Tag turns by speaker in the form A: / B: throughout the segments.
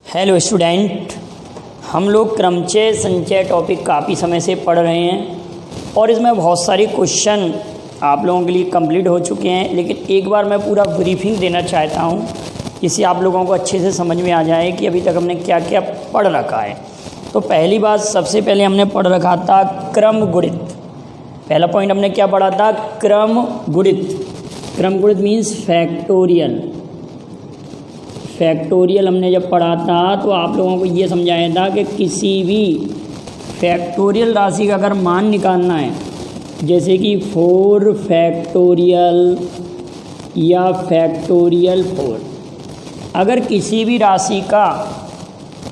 A: Hello student, हम लोग क्रमचय संचय टॉपिक काफ़ी समय से पढ़ रहे हैं और इसमें बहुत सारे क्वेश्चन आप लोगों के लिए कंप्लीट हो चुके हैं। लेकिन एक बार मैं पूरा ब्रीफिंग देना चाहता हूं जिससे आप लोगों को अच्छे से समझ में आ जाए कि अभी तक हमने क्या क्या पढ़ रखा है। तो पहली बात, सबसे पहले हमने पढ़ रखा था क्रम गुणित। पहला पॉइंट हमने क्या पढ़ा था? क्रम गुणित। क्रम गुणित मीन्स फैक्टोरियल। फैक्टोरियल हमने जब पढ़ा था तो आप लोगों को ये समझाया था कि किसी भी फैक्टोरियल राशि का अगर मान निकालना है, जैसे कि 4 फैक्टोरियल या फैक्टोरियल 4, अगर किसी भी राशि का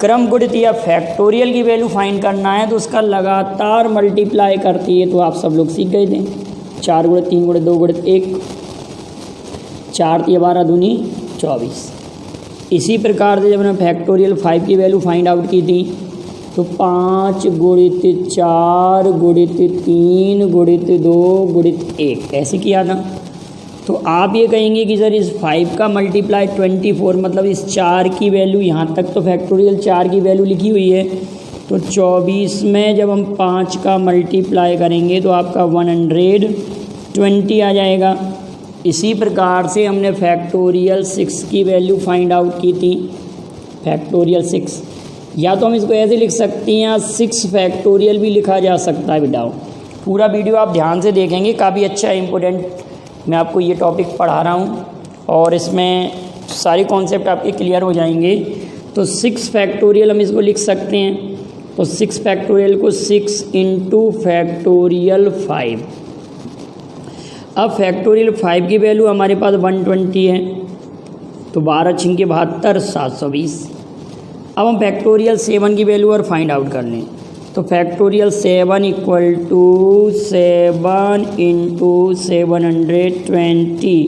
A: क्रम गुणित या फैक्टोरियल की वैल्यू फाइंड करना है तो उसका लगातार मल्टीप्लाई करती है। तो आप सब लोग सीख गए थे, 4 गुणित 3 गुणित 2 गुणित 1, 4 × 12 दूनी 24। इसी प्रकार से जब हमने फैक्टोरियल 5 की वैल्यू फाइंड आउट की थी तो 5 गुणित 4 गुणित 3 गुणित 2 गुणित 1 ऐसे किया था। तो आप ये कहेंगे कि सर इस 5 का मल्टीप्लाई 24, मतलब इस 4 की वैल्यू, यहाँ तक तो फैक्टोरियल 4 की वैल्यू लिखी हुई है, तो 24 में जब हम 5 का मल्टीप्लाई करेंगे तो आपका 120 आ जाएगा। इसी प्रकार से हमने फैक्टोरियल 6 की वैल्यू फाइंड आउट की थी। फैक्टोरियल 6, या तो हम इसको ऐसे लिख सकते हैं या 6 फैक्टोरियल भी लिखा जा सकता है। बेटा पूरा वीडियो आप ध्यान से देखेंगे, काफ़ी अच्छा है, इम्पोर्टेंट मैं आपको ये टॉपिक पढ़ा रहा हूँ और इसमें सारे कॉन्सेप्ट आपके क्लियर हो जाएंगे। तो 6 फैक्टोरियल हम इसको लिख सकते हैं। तो 6 फैक्टोरियल को 6 × फैक्टोरियल 5। अब फैक्टोरियल 5 की वैल्यू हमारे पास 120 है, तो 12 × 6 = 72, 720। अब हम फैक्टोरियल 7 की वैल्यू और फाइंड आउट कर लें। तो फैक्टोरियल 7 = 7 × 720,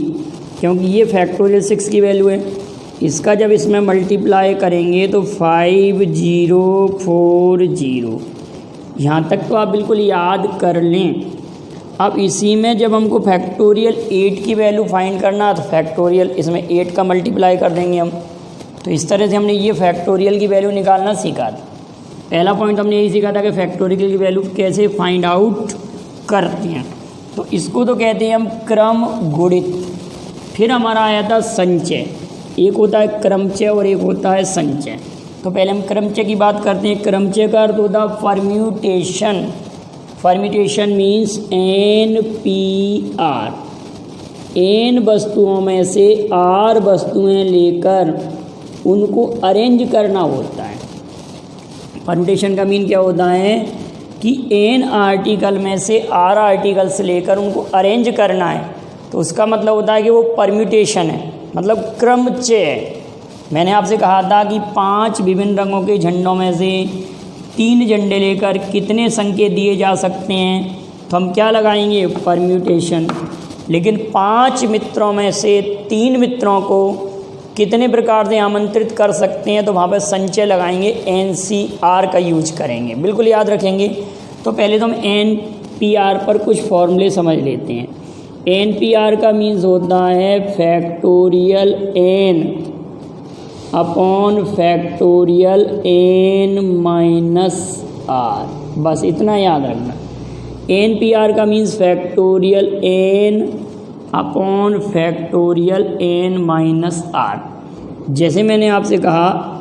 A: क्योंकि ये फैक्टोरियल 6 की वैल्यू है। इसका जब इसमें मल्टीप्लाई करेंगे तो 5040। यहाँ तक तो आप बिल्कुल याद कर लें। अब इसी में जब हमको फैक्टोरियल 8 की वैल्यू फाइंड करना, तो फैक्टोरियल इसमें 8 का मल्टीप्लाई कर देंगे हम। तो इस तरह से हमने ये फैक्टोरियल की वैल्यू निकालना सीखा था। पहला पॉइंट हमने यही सीखा था कि फैक्टोरियल की वैल्यू कैसे फाइंड आउट करते हैं। तो इसको तो कहते हैं हम क्रम गुणित। फिर हमारा आया था संचय। एक होता है क्रमचय और एक होता है संचय। तो पहले हम क्रमचय की बात करते हैं। क्रमचय का अर्थ होता है permutation. Permutation means NPR। n वस्तुओं में से r वस्तुएं लेकर उनको अरेंज करना होता है। परम्यूटेशन का मीन क्या होता है कि n आर्टिकल में से r आर्टिकल्स लेकर उनको अरेंज करना है, तो उसका मतलब होता है कि वो परम्यूटेशन है, मतलब क्रमचय है। मैंने आपसे कहा था कि 5 विभिन्न रंगों के झंडों में से 3 झंडे लेकर कितने संकेत दिए जा सकते हैं, तो हम क्या लगाएंगे? परम्यूटेशन। लेकिन 5 मित्रों में से 3 मित्रों को कितने प्रकार से आमंत्रित कर सकते हैं, तो वहाँ पर संचय लगाएंगे, NCR का यूज करेंगे। बिल्कुल याद रखेंगे। तो पहले तो हम NPR पर कुछ फॉर्मूले समझ लेते हैं। NPR का मीन्स होता है factorial n upon factorial n-r। बस इतना याद रखना। NPR का means factorial n upon factorial n-r। जैसे मैंने आपसे कहा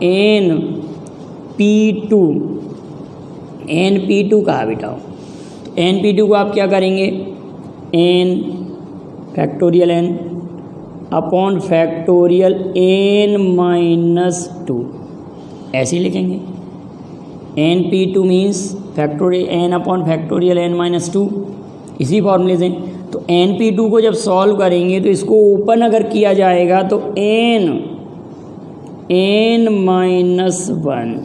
A: NP2 कहा बेटा। तो NP2 को आप क्या करेंगे? n factorial n upon factorial n-2 ऐसे ही लिखेंगे। NP2 means factorial n upon factorial n-2, इसी फॉर्मूले से। तो NP2 को जब सॉल्व करेंगे तो इसको ओपन अगर किया जाएगा तो n-1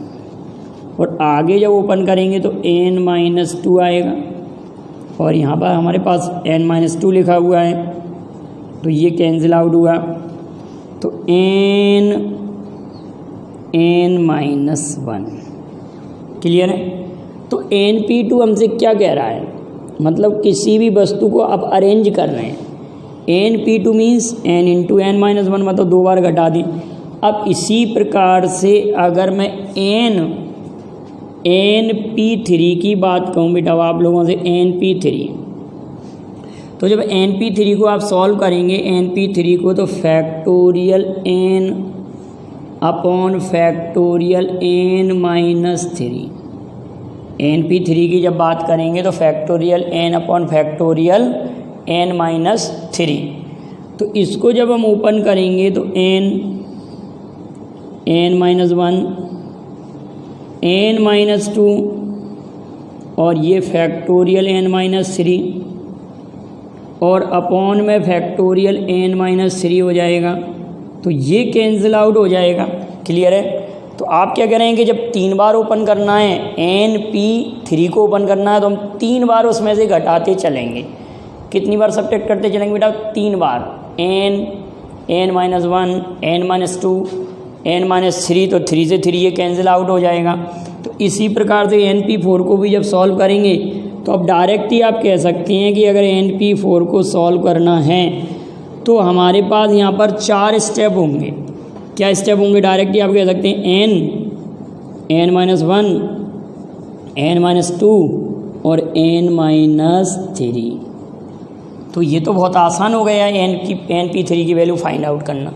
A: और आगे जब ओपन करेंगे तो n-2 आएगा। और यहाँ पर हमारे पास n-2 लिखा हुआ है, तो ये कैंसिल आउट हुआ, तो n-1 क्लियर है। तो NP2 हमसे क्या कह रहा है? मतलब किसी भी वस्तु को आप अरेंज कर रहे हैं। NP2 मीन्स n × n-1, मतलब 2 बार घटा दें। अब इसी प्रकार से अगर मैं NP3 की बात कहूँ बेटा आप लोगों से, NP3, तो जब NP3 को आप सॉल्व करेंगे, NP3 को, तो factorial n upon factorial n-3, NP3 की जब बात करेंगे तो factorial n upon factorial n-3, तो इसको जब हम ओपन करेंगे तो n-1, n-2 और ये फैक्टोरियल n-3 और अपॉन में फैक्टोरियल n-3 हो जाएगा, तो ये कैंसिल आउट हो जाएगा। क्लियर है? तो आप क्या करेंगे, जब 3 बार ओपन करना है, NP3 को ओपन करना है, तो हम 3 बार उसमें से घटाते चलेंगे। कितनी बार सब्ट्रैक्ट करते चलेंगे बेटा? 3 बार, n-1, n-2, n-3, तो 3 से 3 ये कैंसिल आउट हो जाएगा। तो इसी प्रकार से NP4 को भी जब सॉल्व करेंगे तो अब डायरेक्ट ही आप कह सकते हैं कि अगर NP4 को सॉल्व करना है तो हमारे पास यहाँ पर 4 स्टेप होंगे। क्या स्टेप होंगे? डायरेक्टली आप कह सकते हैं n-1, n-2 और n-3। तो ये तो बहुत आसान हो गया है NP3 की वैल्यू फाइंड आउट करना।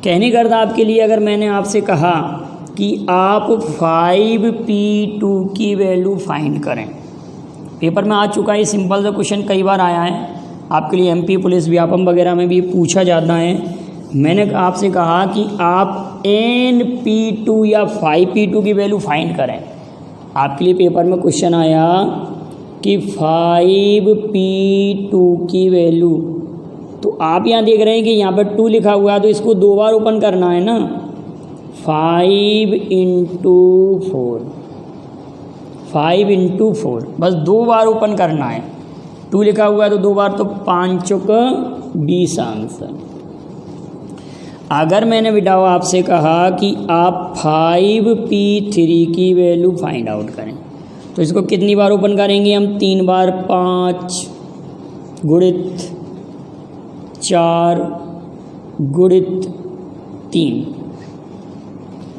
A: कहने का अर्थ आपके लिए, अगर मैंने आपसे कहा कि आप 5P2 की वैल्यू फाइंड करें, पेपर में आ चुका है, सिंपल सा क्वेश्चन कई बार आया है आपके लिए, MP पुलिस व्यापम वगैरह में भी पूछा जाता है। मैंने आपसे कहा कि आप NP2 या 5P2 की वैल्यू फाइंड करें। आपके लिए पेपर में क्वेश्चन आया कि 5P2 की वैल्यू, तो आप यहाँ देख रहे हैं कि यहाँ पर 2 लिखा हुआ है, तो इसको 2 बार ओपन करना है ना, 5 × 4, बस 2 बार ओपन करना है। 2 लिखा हुआ है तो 2 बार, तो 5 × 20 आंसर। अगर मैंने बेटा आपसे कहा कि आप 5P3 की वैल्यू फाइंड आउट करें, तो इसको कितनी बार ओपन करेंगे हम? 3 बार, 5 गुणित 4 गुणित 3,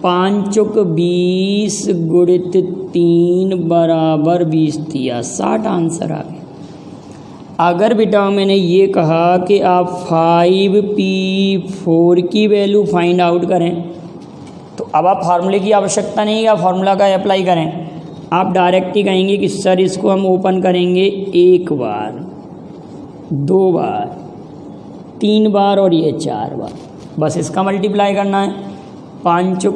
A: 5 × 20 गुणित 3 बराबर 20 दिया, 60 आंसर आ गया। अगर बेटा मैंने ये कहा कि आप 5P4 की वैल्यू फाइंड आउट करें, तो अब आप फार्मूले की आवश्यकता नहीं है, आप फार्मूला का अप्लाई करें। आप डायरेक्ट ही कहेंगे कि सर इसको हम ओपन करेंगे 1 बार, 2 बार, 3 बार और ये 4 बार, बस इसका मल्टीप्लाई करना है। 5 ×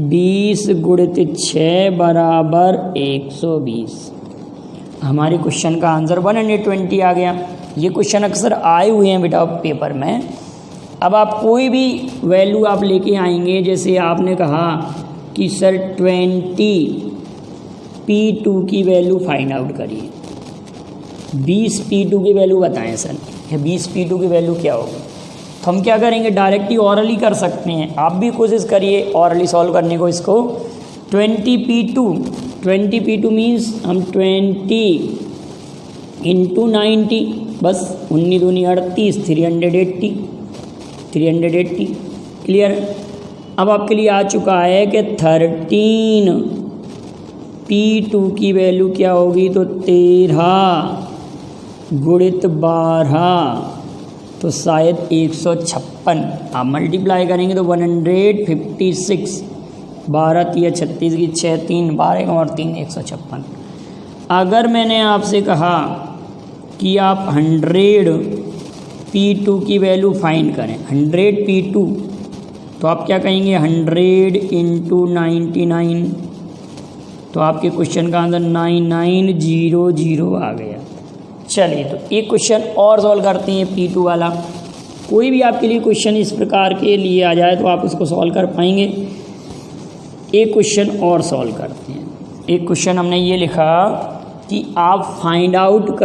A: 20 गुणित 6 बराबर 120। हमारे क्वेश्चन का आंसर 120 आ गया। ये क्वेश्चन अक्सर आए हुए हैं बेटा पेपर में। अब आप कोई भी वैल्यू आप लेके आएंगे, जैसे आपने कहा कि सर 20P2 की वैल्यू फाइंड आउट करिए, 20P2 की वैल्यू बताएं सर, 20P2 की वैल्यू क्या होगी? तो हम क्या करेंगे, डायरेक्टली ऑरली कर सकते हैं। आप भी कोशिश करिए ऑरली सॉल्व करने को। इसको 20P2 मीन्स हम 20 × 90, बस 19 दूनी 38, 380। क्लियर? अब आपके लिए आ चुका है कि 13P2 की वैल्यू क्या होगी? तो 13 गुणित 12, तो शायद 156। आप मल्टीप्लाई करेंगे तो 156, 12 × 36 की 6, 3 12 और 3 156। अगर मैंने आपसे कहा कि आप 100P2 की वैल्यू फाइंड करें, 100P2, तो आप क्या कहेंगे? 100 × 99, तो आपके क्वेश्चन का आंसर 9900 आ गया। चलिए, तो एक क्वेश्चन और सॉल्व करते हैं P2 वाला। कोई भी आपके लिए क्वेश्चन इस प्रकार के लिए आ जाए तो आप उसको सॉल्व कर पाएंगे। एक क्वेश्चन और सॉल्व करते हैं। एक क्वेश्चन हमने ये लिखा कि आप फाइंड आउट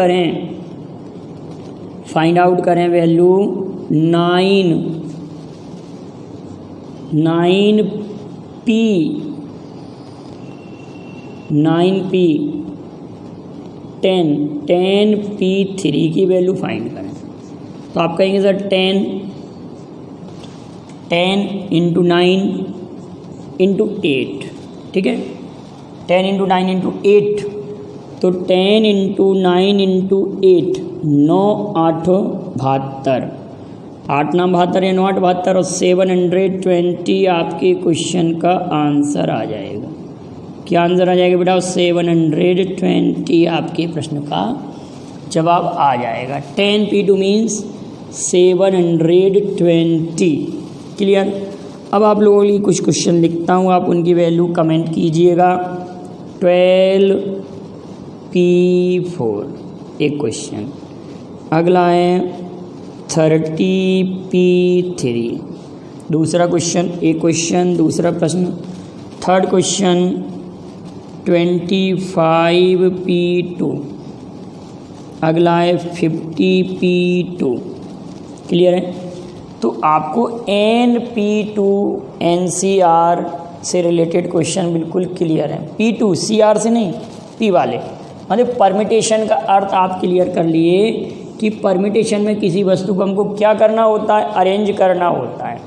A: करें वैल्यू 9P 10P3 की वैल्यू फाइंड करें। तो आप कहेंगे सर 10 10 इंटू 9 इंटू 8, ठीक है, 10 इंटू 9 इंटू 8, तो 10 इंटू 9 इंटू 8, 9 8 72, 8 9 72 या 9 8 72, और 720 आपके क्वेश्चन का आंसर आ जाएगा। क्या आंसर आ जाएगा बेटा? 720 आपके प्रश्न का जवाब आ जाएगा। 10p2 means 720। क्लियर? अब आप लोगों के लिए कुछ क्वेश्चन लिखता हूँ, आप उनकी वैल्यू कमेंट कीजिएगा। 12p4 एक क्वेश्चन, अगला है 30p3 दूसरा क्वेश्चन, एक क्वेश्चन दूसरा प्रश्न। थर्ड क्वेश्चन 25p2, अगला है 50p2। क्लियर है? तो आपको NP2 NCR से रिलेटेड क्वेश्चन बिल्कुल क्लियर है। P2 CR से नहीं, P वाले, मतलब परमिटेशन का अर्थ आप क्लियर कर लिए कि परमिटेशन में किसी वस्तु को हमको क्या करना होता है? अरेंज करना होता है।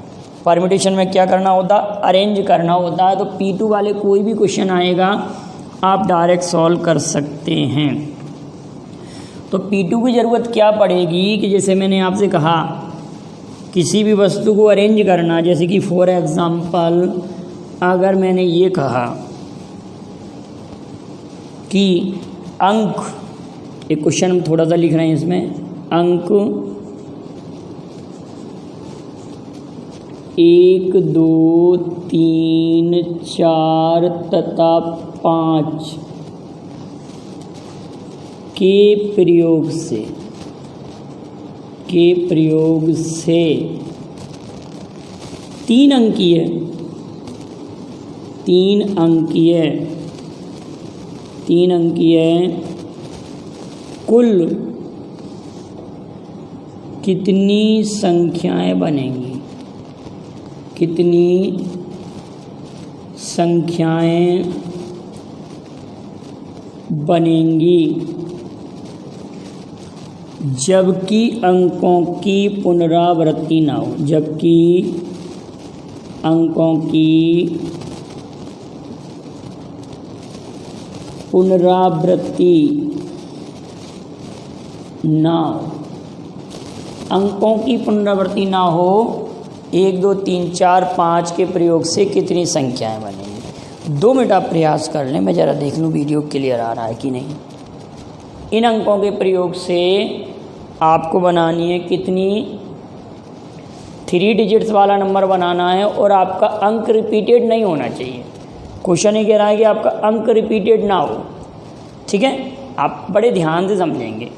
A: परमिटेशन में क्या करना होता है? अरेंज करना होता है। तो P2 वाले कोई भी क्वेश्चन आएगा आप डायरेक्ट सॉल्व कर सकते हैं। तो P2 की ज़रूरत क्या पड़ेगी कि जैसे मैंने आपसे कहा किसी भी वस्तु को अरेंज करना, जैसे कि फॉर एग्ज़ाम्पल अगर मैंने ये कहा कि अंक, एक क्वेश्चन हम थोड़ा सा लिख रहे हैं इसमें, अंक 1 2 3 4 तथा 5 के प्रयोग से 3 अंकीय कुल कितनी संख्याएं बनेंगी? कितनी संख्याएं बनेंगी जबकि अंकों की पुनरावृत्ति ना हो? जबकि अंकों की पुनरावृत्ति ना हो। अंकों की पुनरावृत्ति ना हो, 1 2 3 4 5 के प्रयोग से कितनी संख्याएं बनेंगी? 2 मिनट आप प्रयास कर लें, मैं ज़रा देख लूँ वीडियो क्लियर आ रहा है कि नहीं। इन अंकों के प्रयोग से आपको बनानी है कितनी? 3 डिजिट्स वाला नंबर बनाना है और आपका अंक रिपीटेड नहीं होना चाहिए। क्वेश्चन ये कह रहा है कि आपका अंक रिपीटेड ना हो। ठीक है, आप बड़े ध्यान से समझेंगे,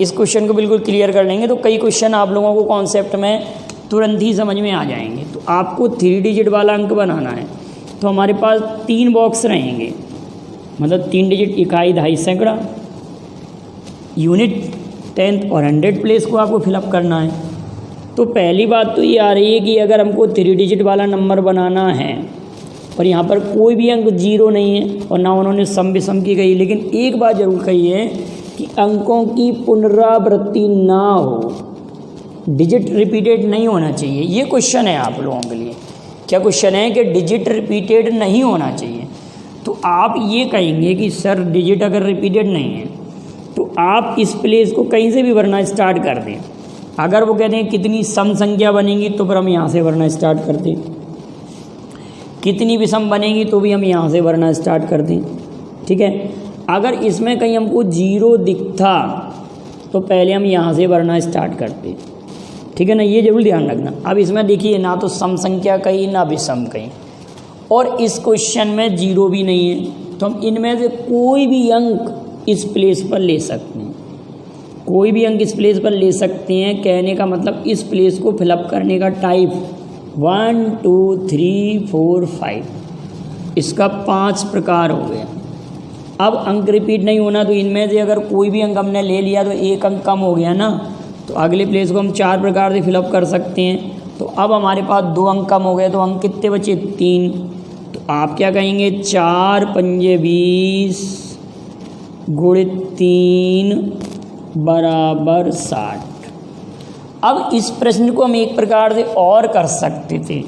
A: इस क्वेश्चन को बिल्कुल क्लियर कर लेंगे तो कई क्वेश्चन आप लोगों को कॉन्सेप्ट में तुरंत ही समझ में आ जाएंगे। तो आपको 3 डिजिट वाला अंक बनाना है, तो हमारे पास 3 बॉक्स रहेंगे, मतलब 3 डिजिट, इकाई, दहाई, सैकड़ा, यूनिट, टेंथ और 100 प्लेस को आपको फिलअप करना है। तो पहली बात तो ये आ रही है कि अगर हमको 3 डिजिट वाला नंबर बनाना है और यहाँ पर कोई भी अंक 0 नहीं है और ना उन्होंने सम विषम की कही, लेकिन एक बात जरूर कही है कि अंकों की पुनरावृत्ति ना हो, डिजिट रिपीटेड नहीं होना चाहिए। ये क्वेश्चन है आप लोगों के लिए। क्या क्वेश्चन है कि डिजिट रिपीटेड नहीं होना चाहिए। तो आप ये कहेंगे कि सर डिजिट अगर रिपीटेड नहीं है तो आप इस प्लेस को कहीं से भी भरना स्टार्ट कर दें। अगर वो कहते हैं कितनी सम संख्या बनेंगी तो फिर हम यहाँ से भरना स्टार्ट कर दें, कितनी विषम बनेगी तो भी हम यहाँ से भरना स्टार्ट कर दें। ठीक है, अगर इसमें कहीं हमको 0 दिखता तो पहले हम यहाँ से भरना स्टार्ट करते। ठीक है ना, ये जरूर ध्यान रखना। अब इसमें देखिए ना तो सम संख्या कहीं ना विषम कहीं, और इस क्वेश्चन में 0 भी नहीं है, तो हम इनमें से कोई भी अंक इस प्लेस पर ले सकते हैं। कोई भी अंक इस प्लेस पर ले सकते हैं। कहने का मतलब इस प्लेस को फिलअप करने का टाइप 1 2 3 4 5, इसका 5 प्रकार हो गया। अब अंक रिपीट नहीं होना, तो इनमें से अगर कोई भी अंक हमने ले लिया तो एक अंक कम हो गया ना, तो अगले प्लेस को हम 4 प्रकार से फिलअप कर सकते हैं। तो अब हमारे पास 2 अंक कम हो गए, तो अंक कितने बचे? 3। तो आप क्या कहेंगे? 4 पंजे 20 गुणित 3 बराबर 60। अब इस प्रश्न को हम एक प्रकार से और कर सकते थे,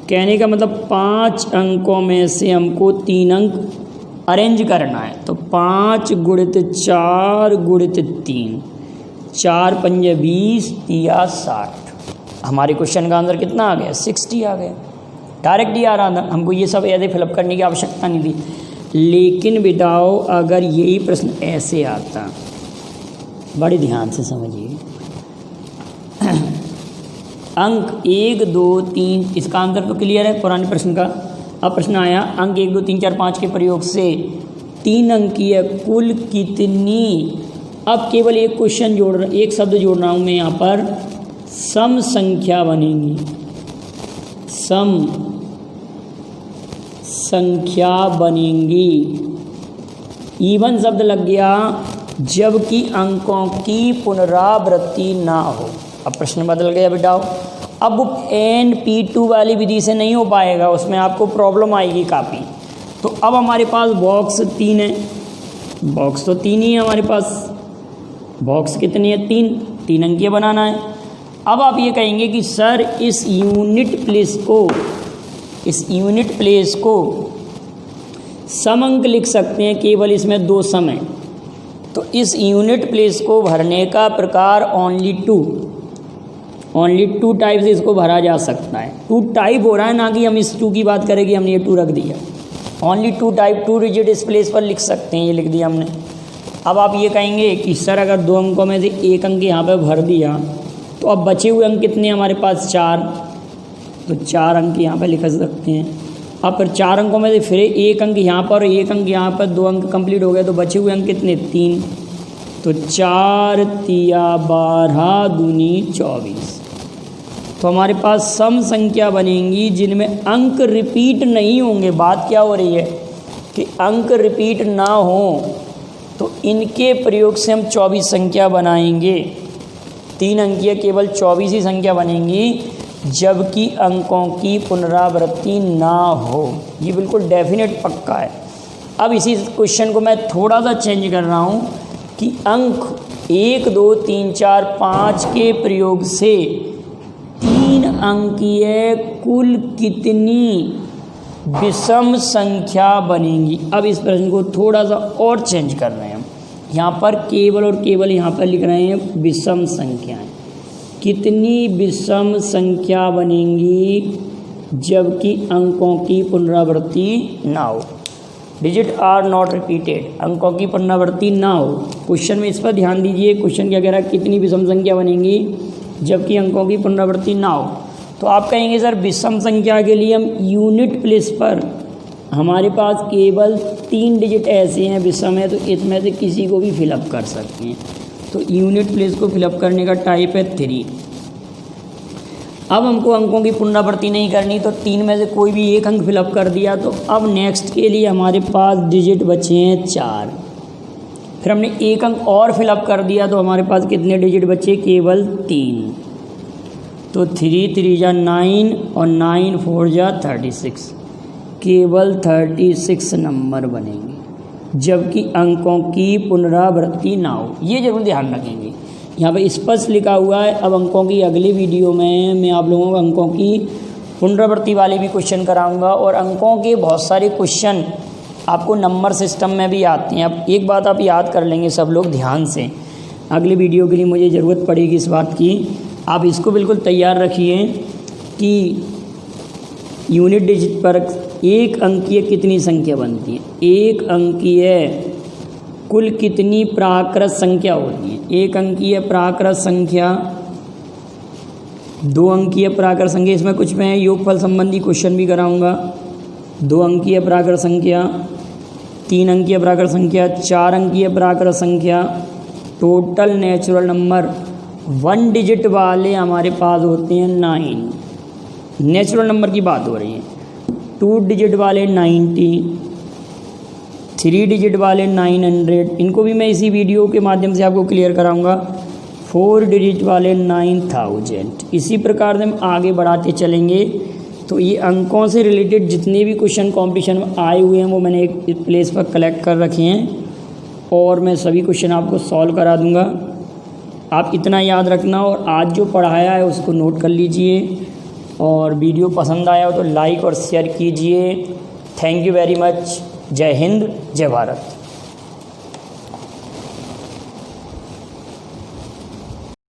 A: कहने का मतलब 5 अंकों में से हमको 3 अंक अरेंज करना है। तो 5 गुणित 4 गुणित 3, 4 पंजे 20, 3 60। हमारे क्वेश्चन का आंसर कितना आ गया? 60 आ गया। डायरेक्ट ही आ रहा था, हमको ये सब ऐसे फिलअप करने की आवश्यकता नहीं थी। लेकिन बेटाओ अगर यही प्रश्न ऐसे आता, बड़े ध्यान से समझिए, अंक 1 2 3, इसका आंसर तो क्लियर है पुराने प्रश्न का। अब प्रश्न आया अंक 1 2 3 4 5 के प्रयोग से 3 अंकीय कुल कितनी। अब केवल एक क्वेश्चन एक शब्द जोड़ रहा हूँ मैं यहाँ पर, सम संख्या बनेंगी। सम संख्या बनेंगी, इवन शब्द लग गया जबकि अंकों की पुनरावृत्ति ना हो। अब प्रश्न बदल गया बेटाओ, अब NP2 वाली विधि से नहीं हो पाएगा, उसमें आपको प्रॉब्लम आएगी काफ़ी। तो अब हमारे पास बॉक्स 3 है, बॉक्स तो 3 ही है हमारे पास, बॉक्स कितनी है? 3 अंकीय बनाना है। अब आप ये कहेंगे कि सर इस यूनिट प्लेस को सम अंक लिख सकते हैं, केवल इसमें 2 सम हैं। तो इस यूनिट प्लेस को भरने का प्रकार ओनली टू टाइप से इसको भरा जा सकता है। 2 टाइप हो रहा है, ना कि हम इस 2 की बात करें कि हमने ये 2 रख दिया। ओनली 2 टाइप, 2 डिजिट इस प्लेस पर लिख सकते हैं, ये लिख दिया हमने। अब आप ये कहेंगे कि सर अगर 2 अंकों में से 1 अंक यहाँ पे भर दिया तो अब बचे हुए अंक कितने हमारे पास? 4, तो 4 अंक यहाँ पे लिख सकते हैं। अब फिर 4 अंकों में से फिर 1 अंक यहाँ पर और 1 अंक यहाँ पर, 2 अंक कंप्लीट हो गए, तो बचे हुए अंक कितने? 3। तो 4 तिया 12 दूनी 24। तो हमारे पास सम संख्या बनेंगी जिनमें अंक रिपीट नहीं होंगे। बात क्या हो रही है कि अंक रिपीट ना हो, तो इनके प्रयोग से हम 24 संख्या बनाएंगे। 3 अंकीय केवल 24 ही संख्या बनेंगी जबकि अंकों की पुनरावृत्ति ना हो। ये बिल्कुल डेफिनेट पक्का है। अब इसी क्वेश्चन को मैं थोड़ा सा चेंज कर रहा हूँ कि अंक 1 2 3 4 5 के प्रयोग से 3 अंकीय कुल कितनी विषम संख्या बनेंगी। अब इस प्रश्न को थोड़ा सा और चेंज कर रहे हैं हम, यहाँ पर केवल और केवल यहाँ पर लिख रहे हैं विषम संख्याएं। कितनी विषम संख्या बनेंगी जबकि अंकों की पुनरावृत्ति ना हो। डिजिट आर नॉट रिपीटेड, अंकों की पुनरावृत्ति ना हो। क्वेश्चन में इस पर ध्यान दीजिए, क्वेश्चन क्या कह रहा है? कितनी विषम संख्या बनेंगी जबकि अंकों की पुनरावृत्ति ना हो। तो आप कहेंगे सर विषम संख्या के लिए हम यूनिट प्लेस पर, हमारे पास केवल 3 डिजिट ऐसे हैं विषम है, तो इसमें से किसी को भी फिलअप कर सकते हैं। तो यूनिट प्लेस को फिलअप करने का टाइप है 3। अब हमको अंकों की पुनरावृत्ति नहीं करनी, तो 3 में से कोई भी एक अंक फिलअप कर दिया। तो अब नेक्स्ट के लिए हमारे पास डिजिट बचे हैं 4। फिर हमने एक अंक और फिलअप कर दिया, तो हमारे पास कितने डिजिट बचे? केवल 3। तो 3 3 जा 9 और 9 4 जा 36, केवल 36 नंबर बनेंगे जबकि अंकों की पुनरावृत्ति ना हो। ये जरूर ध्यान रखेंगे, यहाँ पे स्पष्ट लिखा हुआ है। अब अंकों की अगली वीडियो में मैं आप लोगों को अंकों की पुनरावृत्ति वाले भी क्वेश्चन कराऊंगा, और अंकों के बहुत सारे क्वेश्चन आपको नंबर सिस्टम में भी आते हैं। अब एक बात आप याद कर लेंगे सब लोग ध्यान से, अगली वीडियो के लिए मुझे ज़रूरत पड़ेगी इस बात की, आप इसको बिल्कुल तैयार रखिए कि यूनिट डिजिट पर 1 अंकीय कितनी संख्या बनती है। 1 अंकीय कुल कितनी प्राकृत संख्या होती है? 1 अंकीय प्राकृत संख्या, 2 अंकीय प्राकृत संख्या, इसमें कुछ मैं योगफल संबंधी क्वेश्चन भी कराऊंगा। 2 अंकीय प्राकृत संख्या, 3 अंकीय प्राकृत संख्या, 4 अंकीय प्राकृत संख्या, टोटल नेचुरल नंबर 1 डिजिट वाले हमारे पास होते हैं 9। नेचुरल नंबर की बात हो रही है। 2 डिजिट वाले 90, 3 डिजिट वाले 900, इनको भी मैं इसी वीडियो के माध्यम से आपको क्लियर कराऊंगा। 4 डिजिट वाले 9000। इसी प्रकार से हम आगे बढ़ाते चलेंगे। तो ये अंकों से रिलेटेड जितने भी क्वेश्चन कॉम्पिटिशन में आए हुए हैं वो मैंने एक प्लेस पर कलेक्ट कर रखे हैं, और मैं सभी क्वेश्चन आपको सॉल्व करा दूंगा। आप इतना याद रखना और आज जो पढ़ाया है उसको नोट कर लीजिए, और वीडियो पसंद आया हो तो लाइक और शेयर कीजिए। Thank you very much. जय हिंद, जय भारत।